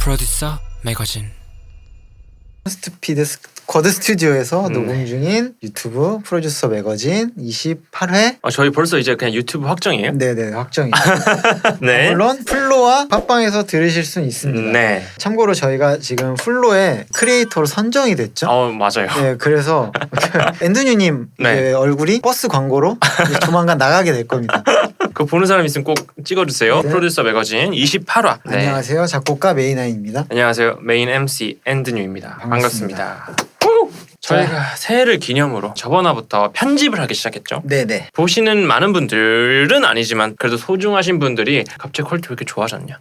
프로듀서 매거진 스투피드 쿼드 스튜디오에서 녹음 중인 유튜브 프로듀서 매거진 28회. 저희 벌써 이제 그냥 유튜브 확정이에요? 네네, 확정이죠. 네. 물론 플로와 팟빵에서 들으실 수는 있습니다. 네. 참고로 저희가 지금 플로에 크리에이터로 선정이 됐죠. 맞아요. 네, 그래서 앤드뉴님 네. 얼굴이 버스 광고로 이제 조만간 나가게 될 겁니다. 그거 보는 사람 있으면 꼭 찍어주세요. 네. 프로듀서 매거진 28화. 네. 안녕하세요, 작곡가 메이나입니다. 안녕하세요. 메인 MC 앤드뉴입니다. 반갑습니다. 반갑습니다. 저희가 새해를 기념으로 저번화부터 편집을 하기 시작했죠. 네네. 보시는 많은 분들은 아니지만 그래도 소중하신 분들이 갑자기 퀄리티 왜 이렇게 좋아졌냐.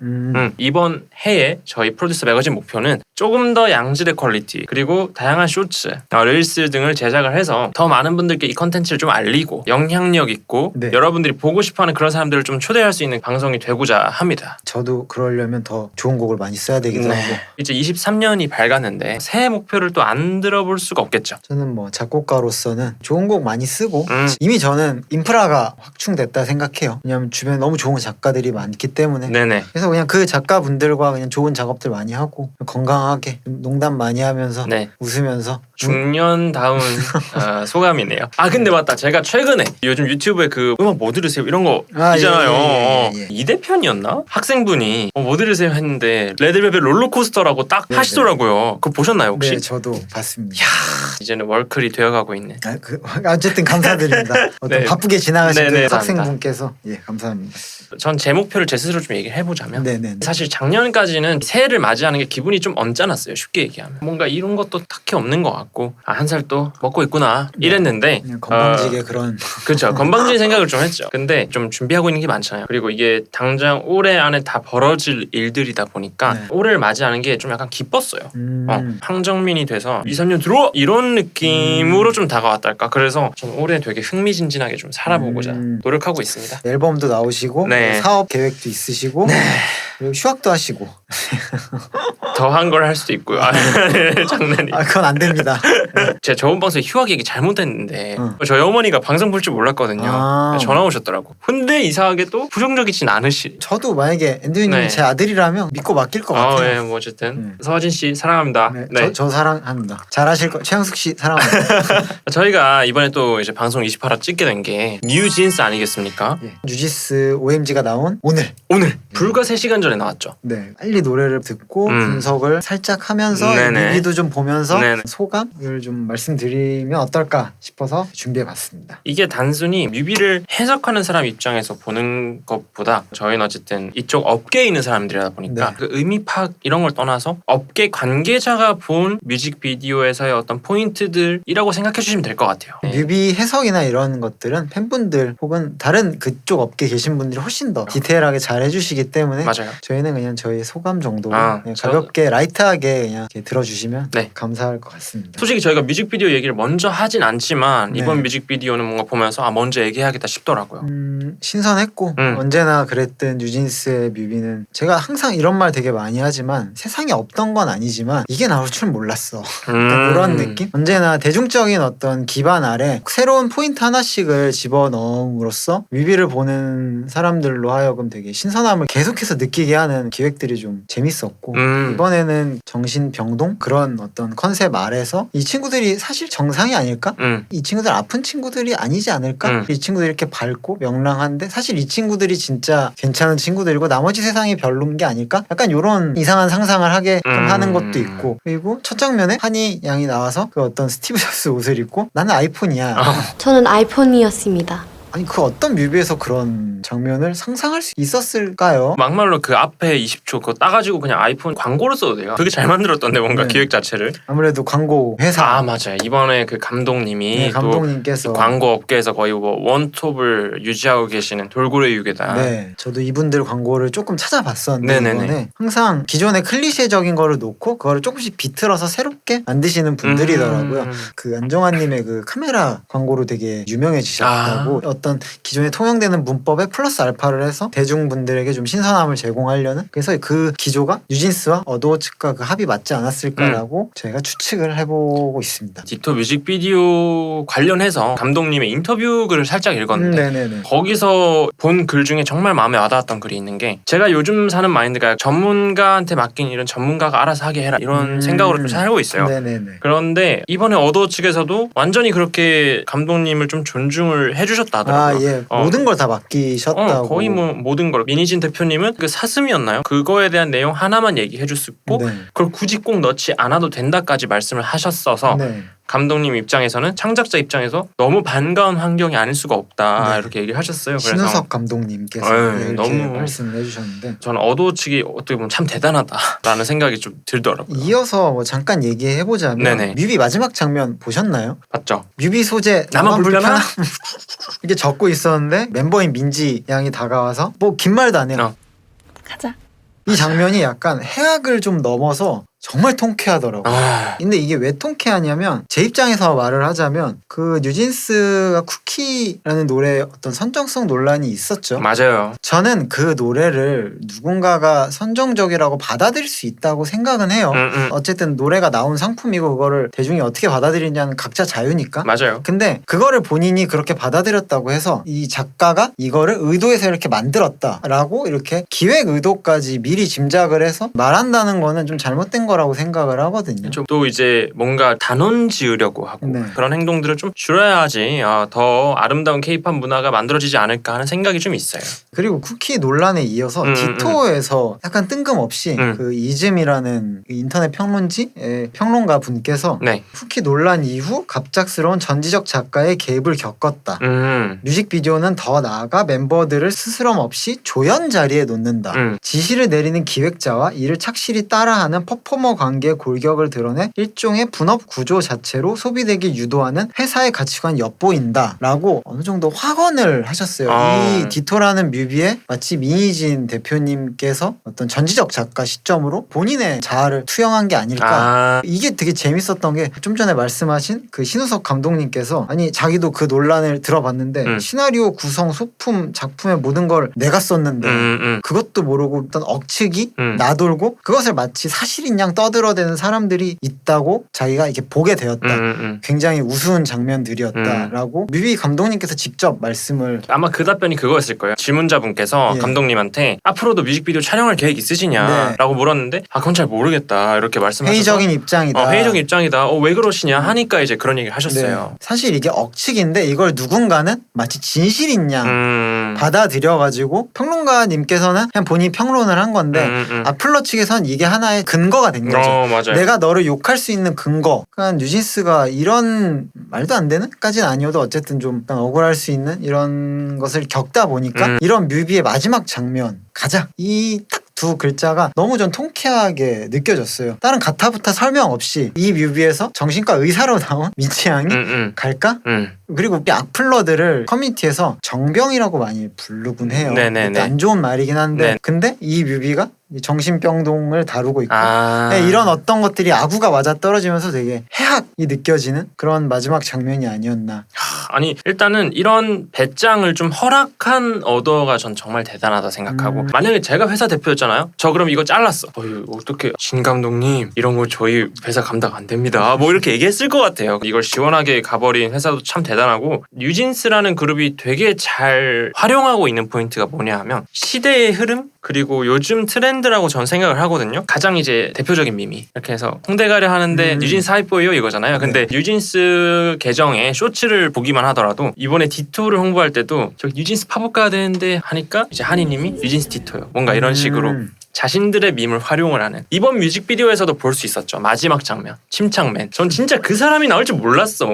이번 해에 저희 프로듀서 매거진 목표는 조금 더 양질의 퀄리티 그리고 다양한 쇼츠, 릴스 등을 제작을 해서 더 많은 분들께 이 컨텐츠를 좀 알리고 영향력 있고 네. 여러분들이 보고 싶어하는 그런 사람들을 좀 초대할 수 있는 방송이 되고자 합니다. 저도 그러려면 더 좋은 곡을 많이 써야 되기도 하고. 이제 23년이 밝았는데 새해 목표를 또 안 들어볼 수가 없겠죠. 저는 뭐 작곡가로서는 좋은 곡 많이 쓰고 이미 저는 인프라가 확충됐다 생각해요. 왜냐면 주변에 너무 좋은 작가들이 많기 때문에. 네네. 그래서 그냥 그 작가분들과 그냥 좋은 작업들 많이 하고 건강하게 농담 많이 하면서 네. 웃으면서 중년다운 소감이네요. 근데 맞다. 제가 최근에 요즘 유튜브에 그 음악 뭐 들으세요? 이런 거 있잖아요. 예. 이 대편이었나? 학생분이 뭐 들으세요 했는데 레드벨벳 롤러코스터라고 딱 네네. 하시더라고요. 그거 보셨나요 혹시? 네, 저도 봤습니다. 이제는 월클이 되어가고 있는. 어쨌든 감사드립니다. 어떤 네. 바쁘게 지나가신 네네, 그 학생분께서 감사합니다. 전 제 목표를 제 스스로 좀 얘기를 해보자면 네네. 사실 작년까지는 새해를 맞이하는 게 기분이 좀 언짢았어요. 쉽게 얘기하면 뭔가 이런 것도 딱히 없는 것 같고 한 살 또 먹고 있구나 이랬는데 그냥 건방지게 그런. 그렇죠. 건방진 생각을 좀 했죠. 근데 좀 준비하고 있는 게 많잖아요. 그리고 이게 당장 올해 안에 다 벌어질 일들이다 보니까 네. 올해를 맞이하는 게 좀 약간 기뻤어요. 음. 황정민이 돼서 2, 3년 들어와! 이런 느낌으로 좀 다가왔달까. 그래서 전 올해 되게 흥미진진하게 좀 살아보고자 노력하고 있습니다. 앨범도 나오시고 네. 사업 계획도 있으시고 그리고 휴학도 하시고. 더한 걸 할 수도 있고요. 장난이. 그건 안 됩니다. 제가 저번 방송에 휴학 얘기 잘못했는데 저희 어머니가 방송 볼 줄 몰랐거든요. 전화 오셨더라고. 근데 이상하게 또 부정적이진 않으시. 저도 만약에 앤드류님 네. 제 아들이라면 믿고 맡길 것 같아요. 네, 뭐 어쨌든 서진 씨 사랑합니다. 네. 네. 저 사랑합니다. 잘하실 거. 최영숙 씨 사랑합니다. 저희가 이번에 또 이제 방송 28화 찍게 된 게 뉴진스 아니겠습니까? 뉴지스 OMG가 나온 오늘. 불과 3시간 전에 나왔죠. 네, 빨리 노래를 듣고 분석을 살짝 하면서 네네. 뮤비도 좀 보면서 네네. 소감을 좀 말씀드리면 어떨까 싶어서 준비해봤습니다. 이게 단순히 뮤비를 해석하는 사람 입장에서 보는 것보다 저희는 어쨌든 이쪽 업계에 있는 사람들이다 보니까 네. 그 의미 파악 이런 걸 떠나서 업계 관계자가 본 뮤직비디오에서의 어떤 포인트들이라고 생각해 주시면 될 것 같아요. 네. 뮤비 해석이나 이런 것들은 팬분들 혹은 다른 그쪽 업계 계신 분들이 훨씬 더 디테일하게 잘 해주시기 때문에 맞아요. 저희는 그냥 저희 소감 정도로 그냥 저- 가볍게 라이트하게 그냥 이렇게 들어주시면 네. 감사할 것 같습니다. 솔직히 저희가 뮤직비디오 얘기를 먼저 하진 않지만 네. 이번 뮤직비디오는 뭔가 보면서 먼저 얘기해야겠다 싶더라고요. 신선했고 언제나 그랬던 뉴진스의 뮤비는 제가 항상 이런 말 되게 많이 하지만 세상에 없던 건 아니지만 이게 나올 줄 몰랐어. 약간 그런 느낌? 언제나 대중적인 어떤 기반 아래 새로운 포인트 하나씩을 집어넣음으로써 뮤비를 보는 사람들로 하여금 되게 신선함을 계속해서 느끼게 하는 기획들이 좀 재밌었고 이번에는 정신병동? 그런 어떤 컨셉 아래서 이 친구들이 사실 정상이 아닐까? 이 친구들 아픈 친구들이 아니지 않을까? 이 친구들이 이렇게 밝고 명랑한데 사실 이 친구들이 진짜 괜찮은 친구들이고 나머지 세상이 별로인 게 아닐까? 약간 이런 이상한 상상을 하게 하는 것도 있고 그리고 첫 장면에 한이 양이 나와서 그 어떤 스티브 잡스 옷을 입고 나는 아이폰이야. 저는 아이폰이었습니다. 아니 그 어떤 뮤비에서 그런 장면을 상상할 수 있었을까요? 막말로 그 앞에 20초 그거 따가지고 그냥 아이폰 광고로 써도 돼요. 되게 잘 만들었던데 뭔가 네. 기획 자체를. 아무래도 광고 회사 맞아요. 이번에 그 감독님이 네, 또 감독님께서 광고 업계에서 거의 뭐 원톱을 유지하고 계시는 돌고래 유괴다. 네, 저도 이분들 광고를 조금 찾아봤었는데 네네네. 이번에 항상 기존의 클리셰적인 거를 놓고 그거를 조금씩 비틀어서 새롭게 만드시는 분들이더라고요. 그 안정환님의 그 카메라 광고로 되게 유명해지셨다고 어떤 기존에 통용되는 문법에 플러스 알파를 해서 대중분들에게 좀 신선함을 제공하려는, 그래서 그 기조가 뉴진스와 어드워치가 그 합이 맞지 않았을까라고 저희가 추측을 해보고 있습니다. 디토 뮤직비디오 관련해서 감독님의 인터뷰 글을 살짝 읽었는데 네네네. 거기서 본 글 중에 정말 마음에 와닿았던 글이 있는 게, 제가 요즘 사는 마인드가 전문가한테 맡긴 일은 전문가가 알아서 하게 해라 이런 생각으로 좀 살고 있어요. 네네네. 그런데 이번에 어도 측에서도 완전히 그렇게 감독님을 좀 존중을 해주셨다 하더라고요. 예. 모든 걸 다 맡기셨다고. 거의 뭐 모든 걸. 민희진 대표님은 그 사슴이었나요? 그거에 대한 내용 하나만 얘기해줄 수 있고 네. 그걸 굳이 꼭 넣지 않아도 된다까지 말씀을 하셨어서 네. 감독님 입장에서는, 창작자 입장에서 너무 반가운 환경이 아닐 수가 없다 네. 이렇게 얘기를 하셨어요. 그래서 신우석 감독님께서 이렇게 너무 말씀을 해주셨는데, 저는 어도 측이 어떻게 보면 참 대단하다라는 생각이 좀 들더라고요. 이어서 뭐 잠깐 얘기해보자면 네네. 뮤비 마지막 장면 보셨나요? 맞죠? 뮤비 소재 나만 불편하? 이렇게 적고 있었는데 멤버인 민지 양이 다가와서 뭐 긴 말도 안 해요. 가자. 이 장면이 약간 해악을 좀 넘어서 정말 통쾌하더라고요. 근데 이게 왜 통쾌하냐면, 제 입장에서 말을 하자면 그 뉴진스가 쿠키라는 노래에 어떤 선정성 논란이 있었죠. 맞아요. 저는 그 노래를 누군가가 선정적이라고 받아들일 수 있다고 생각은 해요. 어쨌든 노래가 나온 상품이고 그거를 대중이 어떻게 받아들이냐는 각자 자유니까. 맞아요. 근데 그거를 본인이 그렇게 받아들였다고 해서 이 작가가 이거를 의도해서 이렇게 만들었다라고 이렇게 기획 의도까지 미리 짐작을 해서 말한다는 거는 좀 잘못된 거라고 생각을 하거든요. 또 이제 뭔가 단언 지으려고 하고 네. 그런 행동들을 좀 줄여야지 더 아름다운 케이팝 문화가 만들어지지 않을까 하는 생각이 좀 있어요. 그리고 쿠키 논란에 이어서 디토에서 약간 뜬금없이 그 이즘이라는 인터넷 평론지의 평론가 분께서 네. 쿠키 논란 이후 갑작스러운 전지적 작가의 개입을 겪었다. 뮤직비디오는 더 나아가 멤버들을 스스럼 없이 조연 자리에 놓는다. 지시를 내리는 기획자와 이를 착실히 따라하는 퍼포머 관계의 골격을 드러내 일종의 분업 구조 자체로 소비되기 유도하는 회사의 가치관 엿보인다 라고 어느 정도 확언을 하셨어요. 이 디토라는 뮤비에 마치 민희진 대표님께서 어떤 전지적 작가 시점으로 본인의 자아를 투영한 게 아닐까. 이게 되게 재밌었던 게, 좀 전에 말씀하신 그 신우석 감독님께서 아니 자기도 그 논란을 들어봤는데 시나리오 구성, 소품, 작품의 모든 걸 내가 썼는데 그것도 모르고 어떤 억측이 나돌고 그것을 마치 사실인 양 떠들어대는 사람들이 있다고 자기가 이렇게 보게 되었다. 굉장히 우스운 장면들이었다라고 뮤비 감독님께서 직접 말씀을. 아마 그 답변이 그거였을 거예요. 질문자분께서 감독님한테 앞으로도 뮤직비디오 촬영할 계획 있으시냐라고 물었는데 그건 잘 모르겠다 이렇게 말씀하셔서 회의적인 입장이다. 회의적인 입장이다. 왜 그러시냐 하니까 이제 그런 얘기를 하셨어요. 네. 사실 이게 억측인데 이걸 누군가는 마치 진실인 양 받아들여가지고, 평론가님께서는 그냥 본인이 평론을 한 건데 악플러 측에서는 이게 하나의 근거가 된 거죠. 맞아요. 내가 너를 욕할 수 있는 근거. 그러니까 뉴진스가 이런 말도 안 되는 까지는 아니어도 어쨌든 좀 약간 억울할 수 있는 이런 것을 겪다 보니까 이런 뮤비의 마지막 장면 가자, 이 딱 두 글자가 너무 전 통쾌하게 느껴졌어요. 다른 가타부타 설명 없이 이 뮤비에서 정신과 의사로 나온 민지 양이 갈까? 그리고 우리 악플러들을 커뮤니티에서 정병이라고 많이 부르곤 해요. 안 좋은 말이긴 한데 근데 이 뮤비가 정신병동을 다루고 있고 이런 어떤 것들이 아구가 맞아 떨어지면서 되게 해악이 느껴지는 그런 마지막 장면이 아니었나. 아니 일단은 이런 배짱을 좀 허락한 어더가 전 정말 대단하다 생각하고, 만약에 제가 회사 대표였잖아요. 저 그럼 이거 잘랐어. 어떻게 신 감독님 이런 거 저희 회사 감당 안 됩니다. 뭐 이렇게 얘기했을 것 같아요. 이걸 시원하게 가버린 회사도 참 대단하고, 뉴진스라는 그룹이 되게 잘 활용하고 있는 포인트가 뭐냐 하면 시대의 흐름 그리고 요즘 트렌드라고 전 생각을 하거든요. 가장 이제 대표적인 밈이 이렇게 해서 홍대 가려 하는데 뉴진스 하이보이요 이거잖아요. 근데 뉴진스 계정에 쇼츠를 보기만 하더라도 이번에 디토를 홍보할 때도 저 뉴진스 팝업 가야 되는데 하니까 이제 한이님이 뉴진스 디토요. 뭔가 이런 식으로 자신들의 밈을 활용을 하는, 이번 뮤직비디오에서도 볼 수 있었죠. 마지막 장면 침착맨. 전 진짜 그 사람이 나올 줄 몰랐어.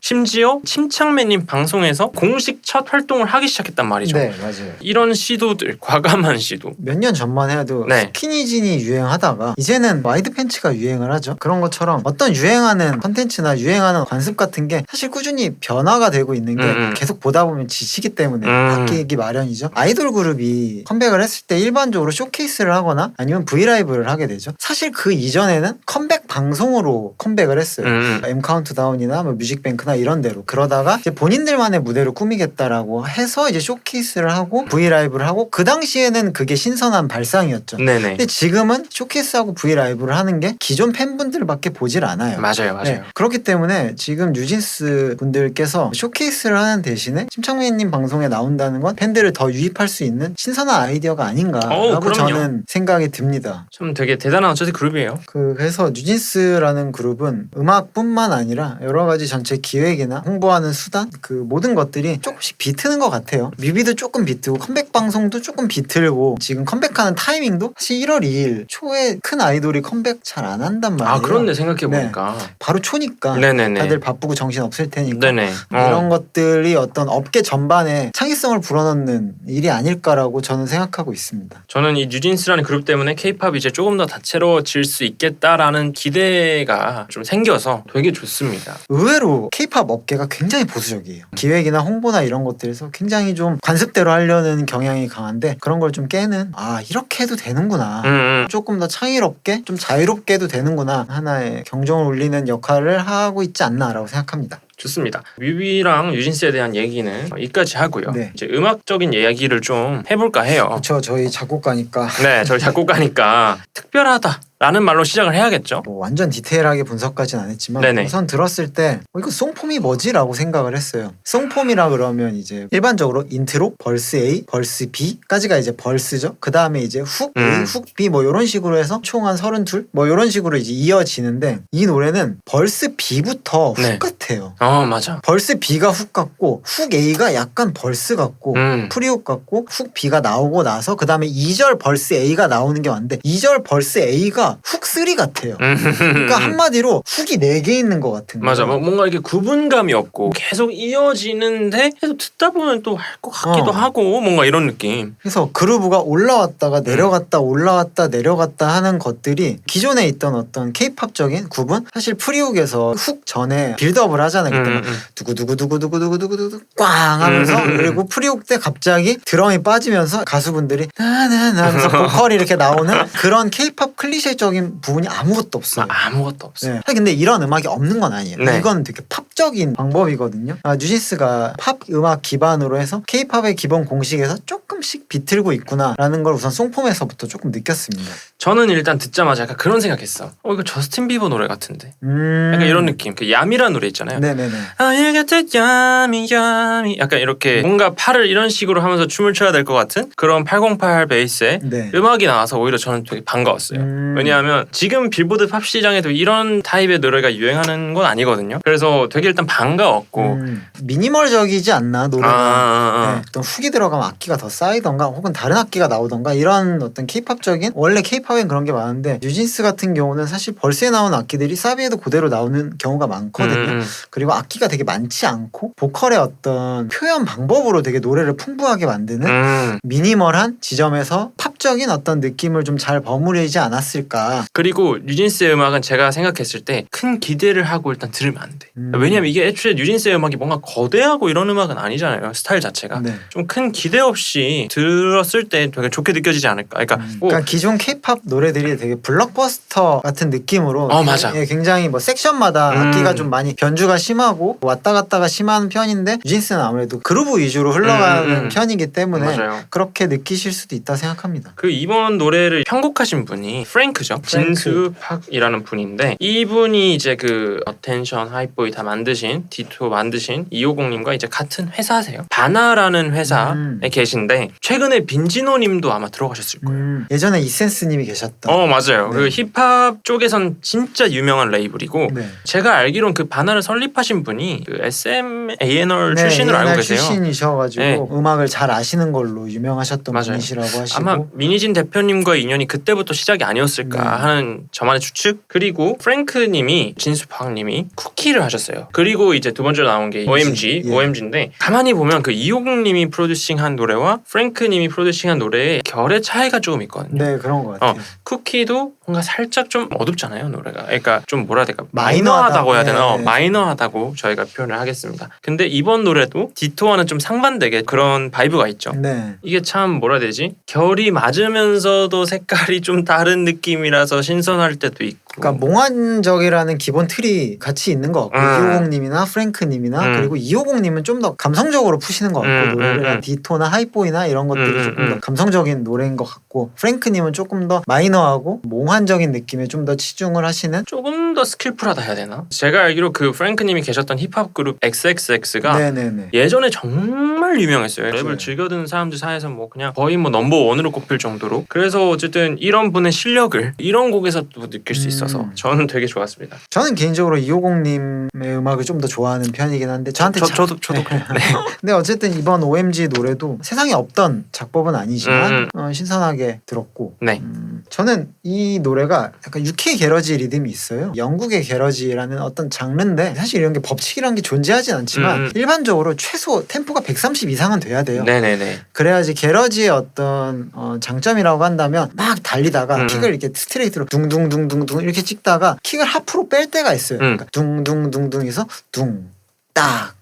심지어 침착맨님 방송에서 공식 첫 활동을 하기 시작했단 말이죠. 네, 맞아요. 이런 시도들, 과감한 시도. 몇 년 전만 해도 스키니진이 유행하다가 이제는 와이드 팬츠가 유행을 하죠. 그런 것처럼 어떤 유행하는 컨텐츠나 유행하는 관습 같은 게 사실 꾸준히 변화가 되고 있는 게 계속 보다 보면 지치기 때문에 바뀌기 마련이죠. 아이돌 그룹이 컴백을 했을 때 일반적으로 쇼케이스를 하고 하거나 아니면 브이라이브를 하게 되죠. 사실 그 이전에는 컴백 방송으로 컴백을 했어요. M 카운트다운이나 뭐 뮤직뱅크나 이런 데로. 그러다가 이제 본인들만의 무대를 꾸미겠다라고 해서 이제 쇼케이스를 하고 브이라이브를 하고, 그 당시에는 그게 신선한 발상이었죠. 네네. 근데 지금은 쇼케이스하고 브이라이브를 하는 게 기존 팬분들밖에 보질 않아요. 맞아요. 네, 그렇기 때문에 지금 뉴진스 분들께서 쇼케이스를 하는 대신에 심창민님 방송에 나온다는 건 팬들을 더 유입할 수 있는 신선한 아이디어가 아닌가라고 그럼요. 저는 생각이 듭니다. 좀 되게 대단한 어쩌지 그룹이에요. 그래서 뉴진스라는 그룹은 음악뿐만 아니라 여러 가지 전체 기획이나 홍보하는 수단, 그 모든 것들이 조금씩 비트는 것 같아요. 뮤비도 조금 비트고 컴백 방송도 조금 비틀고, 지금 컴백하는 타이밍도 사실 1월 2일 초에 큰 아이돌이 컴백 잘 안 한단 말이에요. 아 그렇네, 생각해보니까. 바로 초니까 네네네. 다들 바쁘고 정신 없을 테니까. 네네. 이런 것들이 어떤 업계 전반에 창의성을 불어넣는 일이 아닐까라고 저는 생각하고 있습니다. 저는 이 뉴진스라는 그룹 때문에 K-팝이 이제 조금 더 다채로워질 수 있겠다라는 기대가 좀 생겨서 되게 좋습니다. 의외로 K-팝 업계가 굉장히 보수적이에요. 기획이나 홍보나 이런 것들에서 굉장히 좀 관습대로 하려는 경향이 강한데, 그런 걸 좀 깨는, 이렇게 해도 되는구나, 조금 더 창의롭게 좀 자유롭게 해도 되는구나, 하나의 경종을 울리는 역할을 하고 있지 않나라고 생각합니다. 좋습니다. 뮤비랑 뉴진스에 대한 얘기는 여기까지 하고요. 네. 이제 음악적인 이야기를 좀 해볼까 해요. 그렇죠. 저희 작곡가니까 네, 저희 작곡가니까 특별하다라는 말로 시작을 해야겠죠. 뭐 완전 디테일하게 분석까지는 안 했지만, 네네. 우선 들었을 때 이거 송폼이 뭐지? 라고 생각을 했어요. 송폼이라 그러면 이제 일반적으로 인트로, 벌스 A, 벌스 B까지가 이제 벌스죠. 그 다음에 이제 훅 A, 훅 B 뭐 이런 식으로 해서 총 한 32? 뭐 이런 식으로 이제 이어지는데, 이 노래는 벌스 B부터 훅 네. 같아요. 맞아. 벌스 B가 훅 같고, 훅 A가 약간 벌스 같고, 프리훅 같고, 훅 B가 나오고 나서 그 다음에 2절 벌스 A가 나오는 게 왔는데, 2절 벌스 A가 훅 3 같아요. 그러니까 한마디로 훅이 4개 있는 것 같은 거예요. 맞아. 뭔가 이렇게 구분감이 없고 계속 이어지는데 계속 듣다 보면 또 할 것 같기도 하고, 뭔가 이런 느낌. 그래서 그루브가 올라왔다가 내려갔다 올라왔다 내려갔다 하는 것들이 기존에 있던 어떤 케이팝적인 구분, 사실 프리훅에서 훅 전에 빌드업을 하잖아요. 그때 막 두구두구두구두구두구두구두구 꽝 하면서, 그리고 프리훅 때 갑자기 드럼이 빠지면서 가수분들이 나나나 하면서 보컬이 이렇게 나오는 그런 케이팝 클리셰적인 부분이 아무것도 없어요. 아무것도 없어. 네. 사실 근데 이런 음악이 없는 건 아니에요. 네. 이건 되게 팝적인 방법이거든요. 뉴진스가 팝 음악 기반으로 해서 케이팝의 기본 공식에서 조금씩 비틀고 있구나라는 걸 우선 송폼에서부터 조금 느꼈습니다. 저는 일단 듣자마자 약간 그런 생각했어. 이거 저스틴 비버 노래 같은데. 약간 이런 느낌. 그 야미라는 노래 있잖아요. 네네네. I got that yummy yummy. 약간 이렇게 뭔가 팔을 이런 식으로 하면서 춤을 춰야 될 것 같은 그런 808 베이스에 네. 음악이 나와서 오히려 저는 되게 반가웠어요. 왜냐하면 지금 빌보드 팝 시장에도 이런 타입의 노래가 유행하는 건 아니거든요. 그래서 되게 일단 반가웠고 미니멀적이지 않나 노래가. 네. 어떤 훅이 들어가면 악기가 더 쌓이던가 혹은 다른 악기가 나오던가, 이런 어떤 케이팝적인, 원래 케이팝엔 그런 게 많은데 뉴진스 같은 경우는 사실 벌스에 나오는 악기들이 사비에도 그대로 나오는 경우가 많거든요. 그리고 악기가 되게 많지 않고 보컬의 어떤 표현 방법으로 되게 노래를 풍부하게 만드는 미니멀한 지점에서 팝적인 어떤 느낌을 좀 잘 버무리지 않았을까. 그리고 뉴진스의 음악은 제가 생각했을 때 큰 기대를 하고 일단 들으면 안 돼. 왜냐면 이게 애초에 뉴진스의 음악이 뭔가 거대하고 이런 음악은 아니잖아요. 스타일 자체가. 네. 좀 큰 기대 없이 들었을 때 되게 좋게 느껴지지 않을까. 그러니까, 그러니까 기존 케이팝 노래들이 되게 블록버스터 같은 느낌으로 맞아. 굉장히 뭐 섹션마다 악기가 좀 많이 변주가 심하고 왔다 갔다가 심한 편인데, 뉴진스는 아무래도 그루브 위주로 흘러가는 편이기 때문에 맞아요. 그렇게 느끼실 수도 있다 생각합니다. 그 이번 노래를 편곡하신 분이 프랭크죠. 진수 팍이라는 분인데, 이분이 이제 그 어텐션, 하이보이 다 만드신, 디토 만드신 250님과 이제 같은 회사세요. 바나라는 회사에 계신데, 최근에 빈지노님도 아마 들어가셨을 거예요. 예전에 이센스님이 계셨던. 맞아요. 네. 그 힙합 쪽에선 진짜 유명한 레이블이고, 네. 제가 알기로는 그 바나를 설립하신 분이 그 SM/A&R 출신으로 알고 계세요. 출신이셔가지고 네. 음악을 잘 아시는 걸로 유명하셨던 맞아요. 분이시라고 하시고. 아마 미니진 대표님과의 인연이 그때부터 시작이 아니었을까 하는 저만의 추측. 그리고 프랭크님이, 진수팍님이 쿠키를 하셨어요. 그리고 이제 두 번째로 나온 게 OMG인데, 가만히 보면 그 250님이 프로듀싱한 노래와 프랭크님이 프로듀싱한 노래의 결의 차이가 조금 있거든요. 네, 그런 것 같아요. 쿠키도 뭔가 살짝 좀 어둡잖아요, 노래가. 그러니까 좀 뭐라 해야 될까, 마이너하다. 마이너하다고 해야 되나? 네. 마이너하다고 저희가 표현을 하겠습니다. 근데 이번 노래도 디토와는 좀 상반되게 그런 바이브가 있죠. 네. 이게 참 뭐라 해야 되지? 결이 맞은 낮으면서도 색깔이 좀 다른 느낌이라서 신선할 때도 있고. 그러니까 몽환적이라는 기본 틀이 같이 있는 것 같고 250님이나 프랭크님이나 그리고 250님은 좀 더 감성적으로 푸시는 것 같고 노래가 디토나 하이보이나 이런 것들이 조금 더 감성적인 노래인 것 같고 프랭크님은 조금 더 마이너하고 몽환적인 느낌에 좀 더 치중을 하시는 조금 더 스킬풀하다 해야 되나? 제가 알기로 그 프랭크님이 계셨던 힙합 그룹 XXX가 네네네. 예전에 정말 유명했어요. 맞아요. 랩을 즐겨 듣는 사람들 사이에서 뭐 그냥 거의 뭐 넘버원으로 꼽힐 정도로. 그래서 어쨌든 이런 분의 실력을 이런 곡에서 또 느낄 수 있어서 저는 되게 좋았습니다. 저는 개인적으로 250님의 음악을 좀 더 좋아하는 편이긴 한데 저한테 저도 그래요. 네. 근데 어쨌든 이번 OMG 노래도 세상에 없던 작법은 아니지만 신선하게 들었고 네. 저는 이 노래가 약간 UK 게러지 리듬이 있어요. 영국의 게러지라는 어떤 장르인데 사실 이런 게 법칙이라는 게 존재하진 않지만 일반적으로 최소 템포가 130 이상은 돼야 돼요. 네네네. 그래야지 게러지의 어떤 장점이라고 한다면 막 달리다가 킥을 이렇게 스트레이트로 둥둥둥둥둥 이렇게 찍다가 킥을 하프로 뺄 때가 있어요. 그러니까 둥둥둥둥에서 둥딱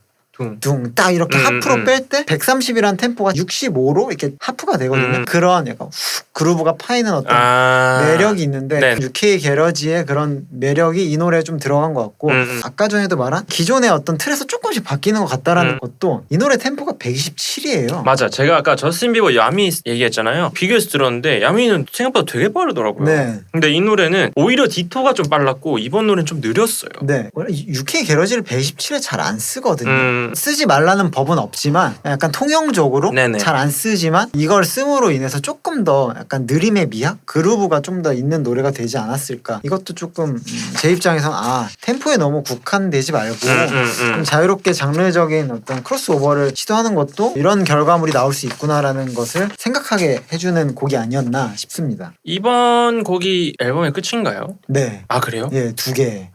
둥딱 이렇게 하프로 뺄 때 130이라는 템포가 65로 이렇게 하프가 되거든요. 그런 약간 훅 그루브가 파이는 어떤 매력이 있는데 네. UK 게러지의 그런 매력이 이 노래에 좀 들어간 것 같고 아까 전에도 말한 기존의 어떤 틀에서 조금씩 바뀌는 것 같다라는 것도 이 노래 템포가 127이에요. 맞아. 제가 아까 저스틴 비버 야미 얘기했잖아요. 비교해서 들었는데 야미는 생각보다 되게 빠르더라고요. 네. 근데 이 노래는 오히려 디토가 좀 빨랐고 이번 노래는 좀 느렸어요. 네. 원래 UK 게러지를 127에 잘 안 쓰거든요. 쓰지 말라는 법은 없지만 약간 통용적으로 잘 안 쓰지만 이걸 씀으로 인해서 조금 더 약간 느림의 미학? 그루브가 좀 더 있는 노래가 되지 않았을까. 이것도 조금 제 입장에서는 템포에 너무 국한되지 말고 좀 자유롭게 장르적인 어떤 크로스오버를 시도하는 것도 이런 결과물이 나올 수 있구나라는 것을 생각하게 해주는 곡이 아니었나 싶습니다. 이번 곡이 앨범의 끝인가요? 네. 아 그래요? 예, 2개.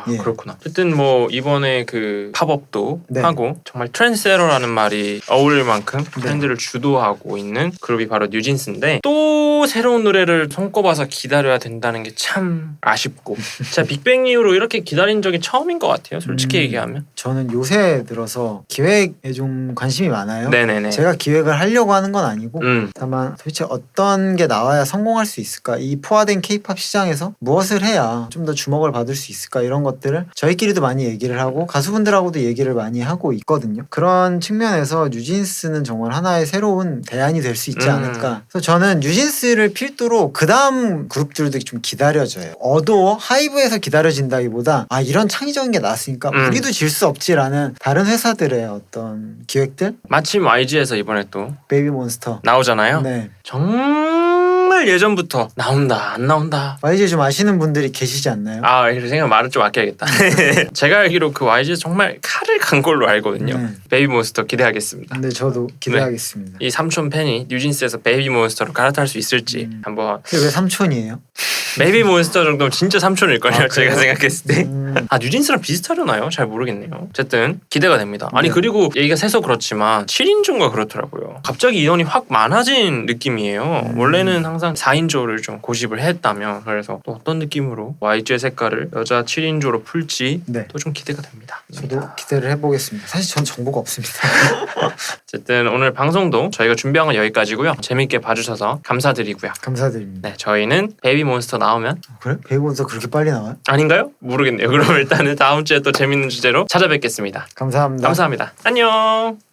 예. 그렇구나. 어쨌든 뭐 이번에 그 팝업도 하고 정말 트렌드세러라는 말이 어울릴 만큼 트렌드를 주도하고 있는 그룹이 바로 뉴진스인데 또 새로운 노래를 손꼽아서 기다려야 된다는 게 참 아쉽고 제가 빅뱅 이후로 이렇게 기다린 적이 처음인 것 같아요. 솔직히 얘기하면. 저는 요새 들어서 기획에 좀 관심이 많아요. 네네네. 제가 기획을 하려고 하는 건 아니고 다만 도대체 어떤 게 나와야 성공할 수 있을까, 이 포화된 케이팝 시장에서 무엇을 해야 좀 더 주목을 받을 수 있을까, 이런 것들을 저희끼리도 많이 얘기를 하고 가수분들하고도 얘기를 많이 하고 있거든요. 그런 측면에서 뉴진스는 정말 하나의 새로운 대안이 될 수 있지 않을까. 그래서 저는 뉴진스를 필두로 그 다음 그룹들도 좀 기다려져요. 어도 하이브에서 기다려진다기보다 이런 창의적인 게 나왔으니까 우리도 질 수 없지라는 다른 회사들의 어떤 기획들. 마침 YG에서 이번에 또 베이비몬스터 나오잖아요. 네. 정말 예전부터 나온다 안 나온다. YG 좀 아시는 분들이 계시지 않나요? 이렇게 생각 말을 좀 아껴야겠다. 제가 알기로 그 YG에서 정말 칼을 간 걸로 알거든요. 베이비몬스터 기대하겠습니다. 네, 저도 기대하겠습니다. 이 삼촌 팬이 뉴진스에서 베이비몬스터로 갈아탈 수 있을지 한번. 그게 왜 삼촌이에요? 베이비몬스터 정도면 진짜 삼촌일걸요. 제가 생각했을 때. 뉴진스랑 비슷하려나요? 잘 모르겠네요. 어쨌든 기대가 됩니다. 아니 그리고 얘기가 세서 그렇지만 7인조가 그렇더라고요. 갑자기 인원이 확 많아진 느낌이에요. 원래는 항상 4인조를 좀 고집을 했다면, 그래서 또 어떤 느낌으로 YG의 색깔을 여자 7인조로 풀지 또 좀 기대가 됩니다. 저도 기대를 해보겠습니다. 사실 전 정보가 없습니다. 어쨌든 오늘 방송도 저희가 준비한 건 여기까지고요. 재밌게 봐주셔서 감사드리고요. 감사드립니다. 네, 저희는 베이비몬스터 나오면. 그래? 베이비몬스터 그렇게 빨리 나와요? 아닌가요? 모르겠네요. 그럼 일단은 다음 주에 또 재밌는 주제로 찾아뵙겠습니다. 감사합니다. 감사합니다. 안녕.